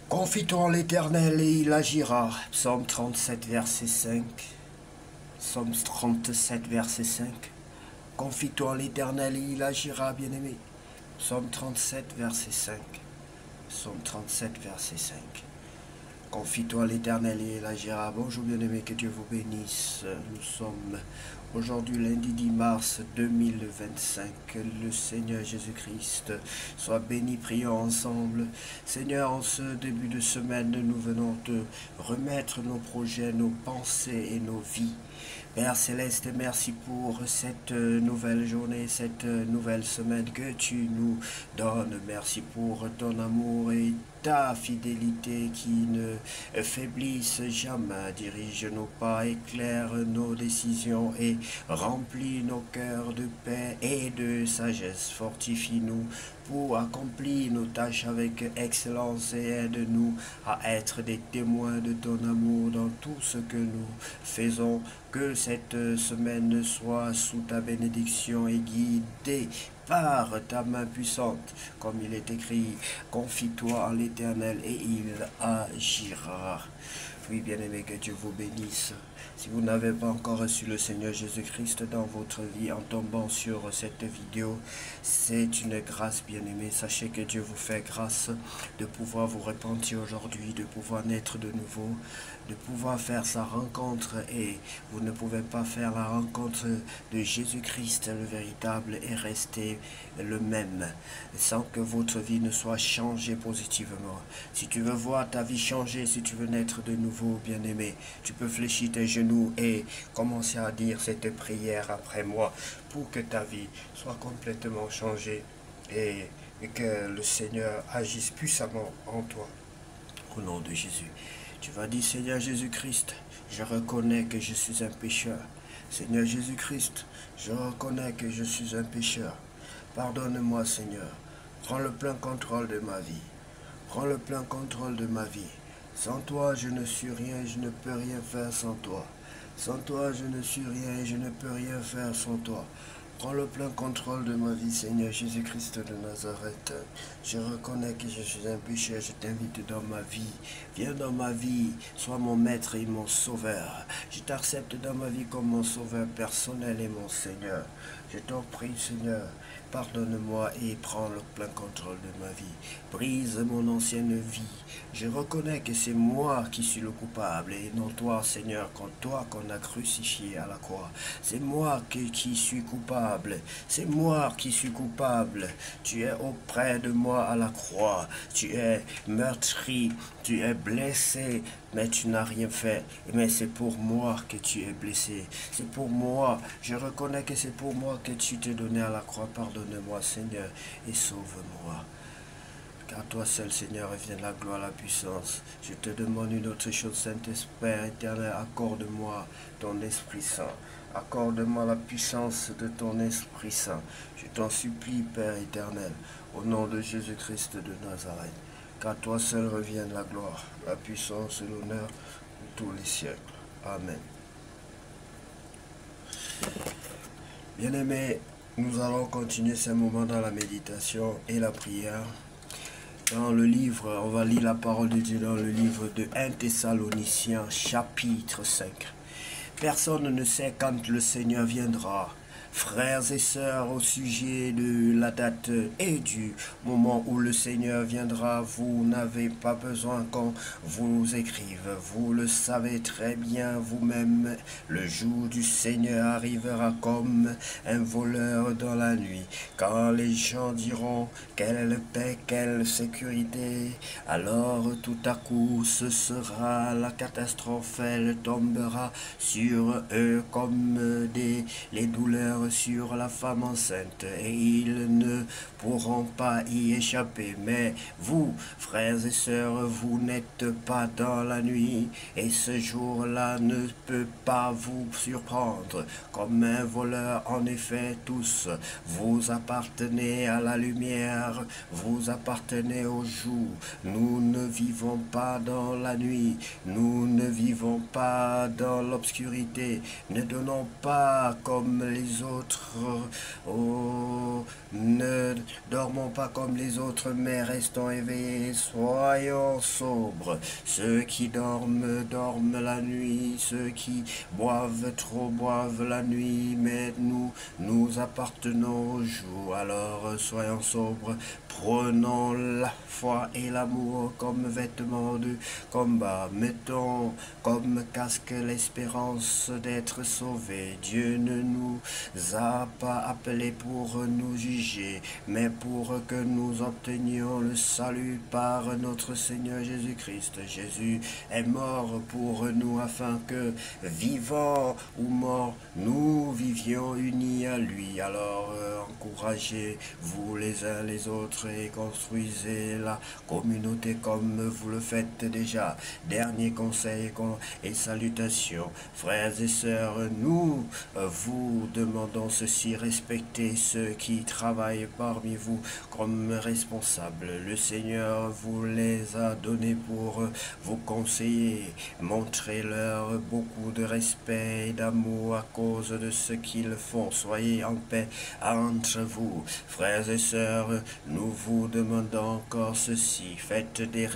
Confie-toi en l'Éternel et il agira. Psaume 37, verset 5. Psaume 37, verset 5. Confie-toi en l'Éternel et il agira, bien-aimé. Psaume 37, verset 5. Psaume 37, verset 5. Confie-toi à l'Éternel et il agira. Bonjour bien-aimé, que Dieu vous bénisse. Nous sommes aujourd'hui lundi 10 mars 2025. Que le Seigneur Jésus-Christ soit béni. Prions ensemble. Seigneur, en ce début de semaine, nous venons te remettre nos projets, nos pensées et nos vies. Père Céleste, merci pour cette nouvelle journée, cette nouvelle semaine que tu nous donnes. Merci pour ton amour et ta fidélité qui ne faiblissent jamais. Dirige nos pas, éclaire nos décisions et remplis nos cœurs de paix et de sagesse. Fortifie-nous pour accomplir nos tâches avec excellence et aide-nous à être des témoins de ton amour dans tout ce que nous faisons. Que cette semaine soit sous ta bénédiction et guidée par ta main puissante, comme il est écrit, confie-toi en l'Éternel et il agira. Oui, bien-aimé, que Dieu vous bénisse. Si vous n'avez pas encore reçu le Seigneur Jésus-Christ dans votre vie en tombant sur cette vidéo, c'est une grâce, bien-aimé. Sachez que Dieu vous fait grâce de pouvoir vous repentir aujourd'hui, de pouvoir naître de nouveau, de pouvoir faire sa rencontre. Et vous ne pouvez pas faire la rencontre de Jésus-Christ, le véritable, et rester le même, sans que votre vie ne soit changée positivement. Si tu veux voir ta vie changer, si tu veux naître de nouveau, bien-aimé, tu peux fléchir tes genoux et commencer à dire cette prière après moi pour que ta vie soit complètement changée et que le Seigneur agisse puissamment en toi. Au nom de Jésus. Tu vas dire, Seigneur Jésus-Christ, je reconnais que je suis un pécheur. Seigneur Jésus-Christ, je reconnais que je suis un pécheur. Pardonne-moi, Seigneur. Prends le plein contrôle de ma vie. Prends le plein contrôle de ma vie. Sans toi, je ne suis rien et je ne peux rien faire sans toi. Sans toi, je ne suis rien et je ne peux rien faire sans toi. Prends le plein contrôle de ma vie, Seigneur Jésus-Christ de Nazareth. Je reconnais que je suis un pécheur, je t'invite dans ma vie. Viens dans ma vie, sois mon maître et mon sauveur. Je t'accepte dans ma vie comme mon sauveur personnel et mon Seigneur. Je t'en prie, Seigneur, pardonne-moi et prends le plein contrôle de ma vie. Brise mon ancienne vie. Je reconnais que c'est moi qui suis le coupable et non toi, Seigneur, toi qu'on a crucifié à la croix. C'est moi qui suis coupable. C'est moi qui suis coupable. Tu es auprès de moi à la croix. Tu es meurtri. Tu es blessé. Mais tu n'as rien fait. Mais c'est pour moi que tu es blessé. C'est pour moi. Je reconnais que c'est pour moi que tu t'es donné à la croix. Pardonne-moi, Seigneur, et sauve-moi. Car toi seul, Seigneur, revient la gloire, la puissance. Je te demande une autre chose, Saint-Esprit éternel, accorde-moi ton Esprit Saint. Accorde-moi la puissance de ton Esprit Saint. Je t'en supplie, Père éternel, au nom de Jésus-Christ de Nazareth. Car toi seul revient la gloire, la puissance et l'honneur de tous les siècles. Amen. Bien-aimés, nous allons continuer ce moment dans la méditation et la prière. Dans le livre, on va lire la parole de Dieu dans le livre de 1 Thessaloniciens, chapitre 5. Personne ne sait quand le Seigneur viendra. Frères et sœurs, au sujet de la date et du moment où le Seigneur viendra, vous n'avez pas besoin qu'on vous écrive. Vous le savez très bien vous-même, le jour du Seigneur arrivera comme un voleur dans la nuit. Quand les gens diront quelle paix, quelle sécurité, alors tout à coup ce sera la catastrophe, elle tombera sur eux comme les douleurs sur la femme enceinte, et ils ne pourront pas y échapper. Mais vous, frères et sœurs, vous n'êtes pas dans la nuit, et ce jour-là ne peut pas vous surprendre comme un voleur. En effet, tous, vous appartenez à la lumière, vous appartenez au jour. Nous ne vivons pas dans la nuit, nous ne vivons pas dans l'obscurité, ne donnons pas comme les autres. Oh, ne dormons pas comme les autres, mais restons éveillés, soyons sobres. Ceux qui dorment, dorment la nuit, ceux qui boivent trop, boivent la nuit, mais nous appartenons au jour. Alors soyons sobres, prenons la foi et l'amour comme vêtements de combat, mettons comme casque l'espérance d'être sauvés. Dieu ne nous a pas appelés pour nous juger, mais pour que nous obtenions le salut par notre Seigneur Jésus-Christ. Jésus est mort pour nous afin que, vivants ou morts, nous vivions unis à lui. Alors encouragez-vous les uns les autres et construisez la communauté comme vous le faites déjà. Dernier conseil et salutations, frères et sœurs, nous vous demandons ceci: respectez ceux qui travaillent parmi vous comme responsables. Le Seigneur vous les a donnés pour vous conseiller. Montrez-leur beaucoup de respect et d'amour à cause de ce qu'ils font. Soyez en paix entre vous. Frères et sœurs, nous vous demandons encore ceci: faites des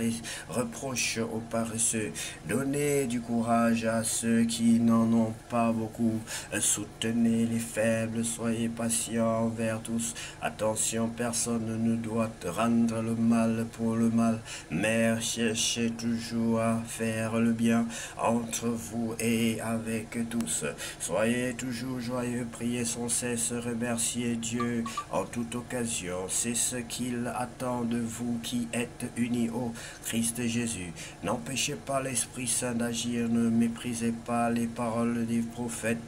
reproches aux paresseux, donnez du courage à ceux qui n'en ont pas beaucoup, soutenez les faibles, soyez patients envers tous. Attention, personne ne doit rendre le mal pour le mal, mais cherchez toujours à faire le bien entre vous et avec tous. Soyez toujours joyeux, priez sans cesse, remerciez Dieu en toute occasion. C'est ce qu'il attend de vous qui êtes unis au Christ Jésus. N'empêchez pas l'Esprit Saint d'agir, ne méprisez pas les paroles des prophètes,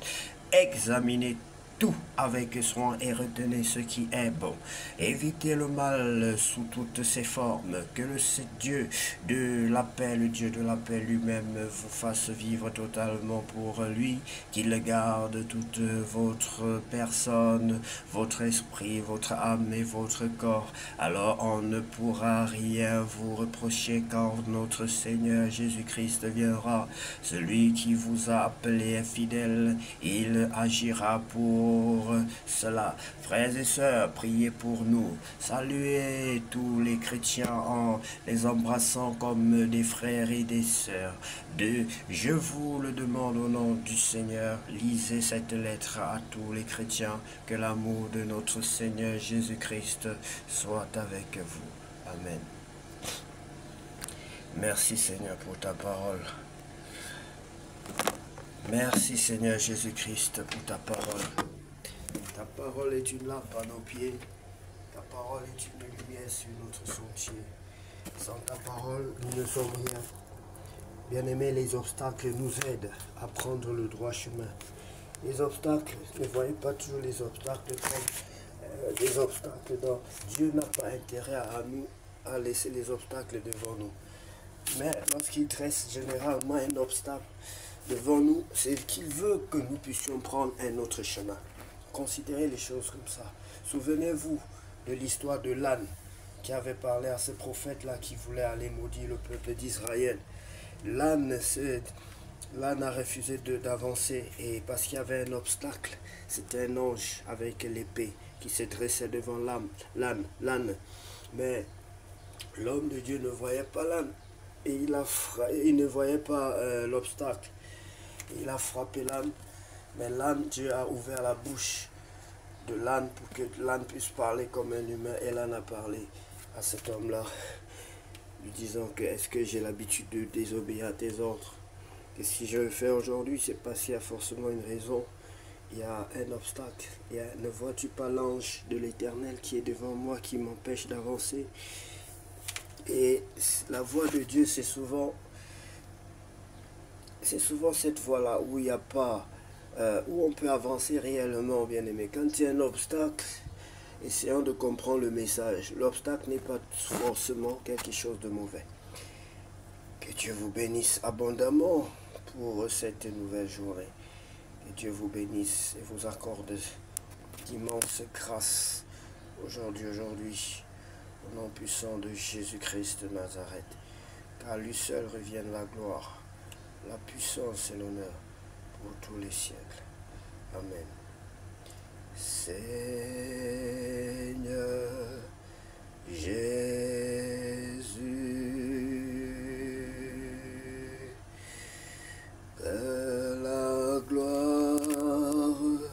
examinez tout avec soin et retenez ce qui est bon. Évitez le mal sous toutes ses formes. Que le Dieu de la paix, le Dieu de la paix lui-même vous fasse vivre totalement pour lui, qu'il garde toute votre personne, votre esprit, votre âme et votre corps. Alors on ne pourra rien vous reprocher quand notre Seigneur Jésus-Christ viendra. Celui qui vous a appelé est fidèle, il agira pour cela. Frères et sœurs, priez pour nous. Saluez tous les chrétiens en les embrassant comme des frères et des sœurs. Je vous le demande au nom du Seigneur, lisez cette lettre à tous les chrétiens. Que l'amour de notre Seigneur Jésus-Christ soit avec vous. Amen. Merci Seigneur pour ta parole. Merci Seigneur Jésus-Christ pour ta parole. Ta parole est une lampe à nos pieds. Ta parole est une lumière sur notre sentier. Sans ta parole, nous ne sommes rien. Bien-aimés, les obstacles nous aident à prendre le droit chemin. Les obstacles, ne voyez pas toujours les obstacles comme des obstacles. Donc, Dieu n'a pas intérêt à nous à laisser les obstacles devant nous. Mais lorsqu'il dresse généralement un obstacle devant nous, c'est qu'il veut que nous puissions prendre un autre chemin. Considérez les choses comme ça. Souvenez-vous de l'histoire de l'âne qui avait parlé à ce prophète-là qui voulait aller maudire le peuple d'Israël. L'âne a refusé d'avancer et parce qu'il y avait un obstacle, c'était un ange avec l'épée qui se dressait devant l'âne. Mais l'homme de Dieu ne voyait pas l'âne et il ne voyait pas l'obstacle. Il a frappé l'âne, mais Dieu a ouvert la bouche de l'âne pour que l'âne puisse parler comme un humain. Et l'âne a parlé à cet homme-là, lui disant que est-ce que j'ai l'habitude de désobéir à tes ordres? Que si je le fais aujourd'hui, c'est parce qu'il y a forcément une raison. Il y a un obstacle. Ne vois-tu pas l'ange de l'Éternel qui est devant moi, qui m'empêche d'avancer? Et la voie de Dieu, c'est souvent cette voie-là où il n'y a pas, où on peut avancer réellement, bien aimé. Quand il y a un obstacle, essayons de comprendre le message. L'obstacle n'est pas forcément quelque chose de mauvais. Que Dieu vous bénisse abondamment pour cette nouvelle journée. Que Dieu vous bénisse et vous accorde d'immenses grâces aujourd'hui, au nom puissant de Jésus-Christ de Nazareth. Car lui seul revienne la gloire, la puissance et l'honneur pour tous les siècles. Amen. Seigneur Jésus, que la gloire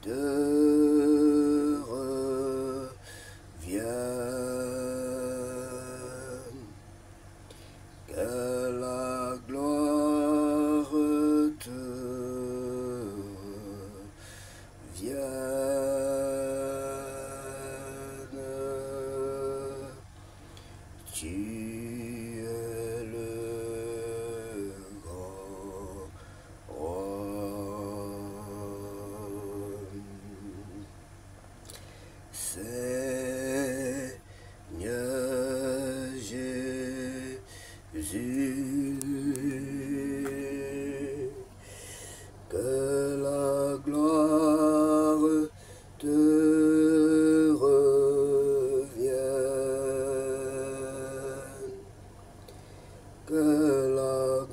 te revienne, que la gloire te vienne. Tu es le grand roi. Seigneur Jésus, que la gloire te revienne, que la